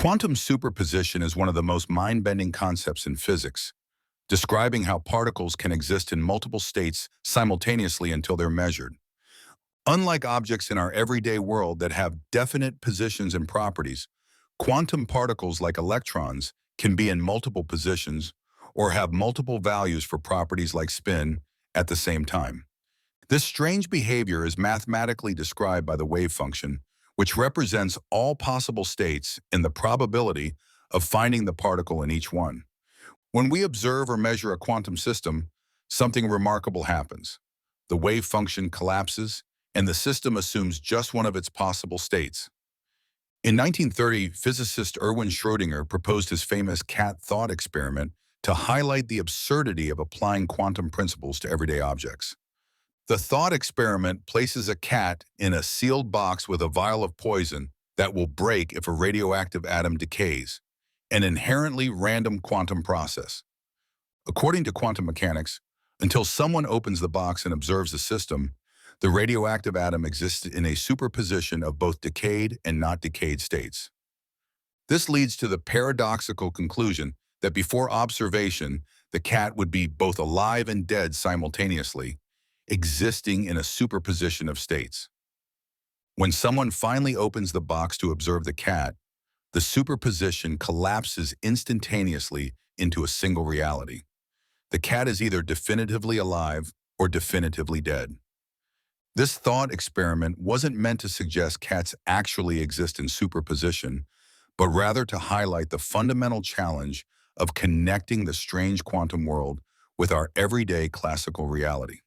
Quantum superposition is one of the most mind-bending concepts in physics, describing how particles can exist in multiple states simultaneously until they're measured. Unlike objects in our everyday world that have definite positions and properties, quantum particles like electrons can be in multiple positions or have multiple values for properties like spin at the same time. This strange behavior is mathematically described by the wave function, which represents all possible states and the probability of finding the particle in each one. When we observe or measure a quantum system, something remarkable happens. The wave function collapses, and the system assumes just one of its possible states. In 1930, physicist Erwin Schrödinger proposed his famous cat thought experiment to highlight the absurdity of applying quantum principles to everyday objects. The thought experiment places a cat in a sealed box with a vial of poison that will break if a radioactive atom decays, an inherently random quantum process. According to quantum mechanics, until someone opens the box and observes the system, the radioactive atom exists in a superposition of both decayed and not decayed states. This leads to the paradoxical conclusion that before observation, the cat would be both alive and dead simultaneously, existing in a superposition of states. When someone finally opens the box to observe the cat, the superposition collapses instantaneously into a single reality. The cat is either definitively alive or definitively dead. This thought experiment wasn't meant to suggest cats actually exist in superposition, but rather to highlight the fundamental challenge of connecting the strange quantum world with our everyday classical reality.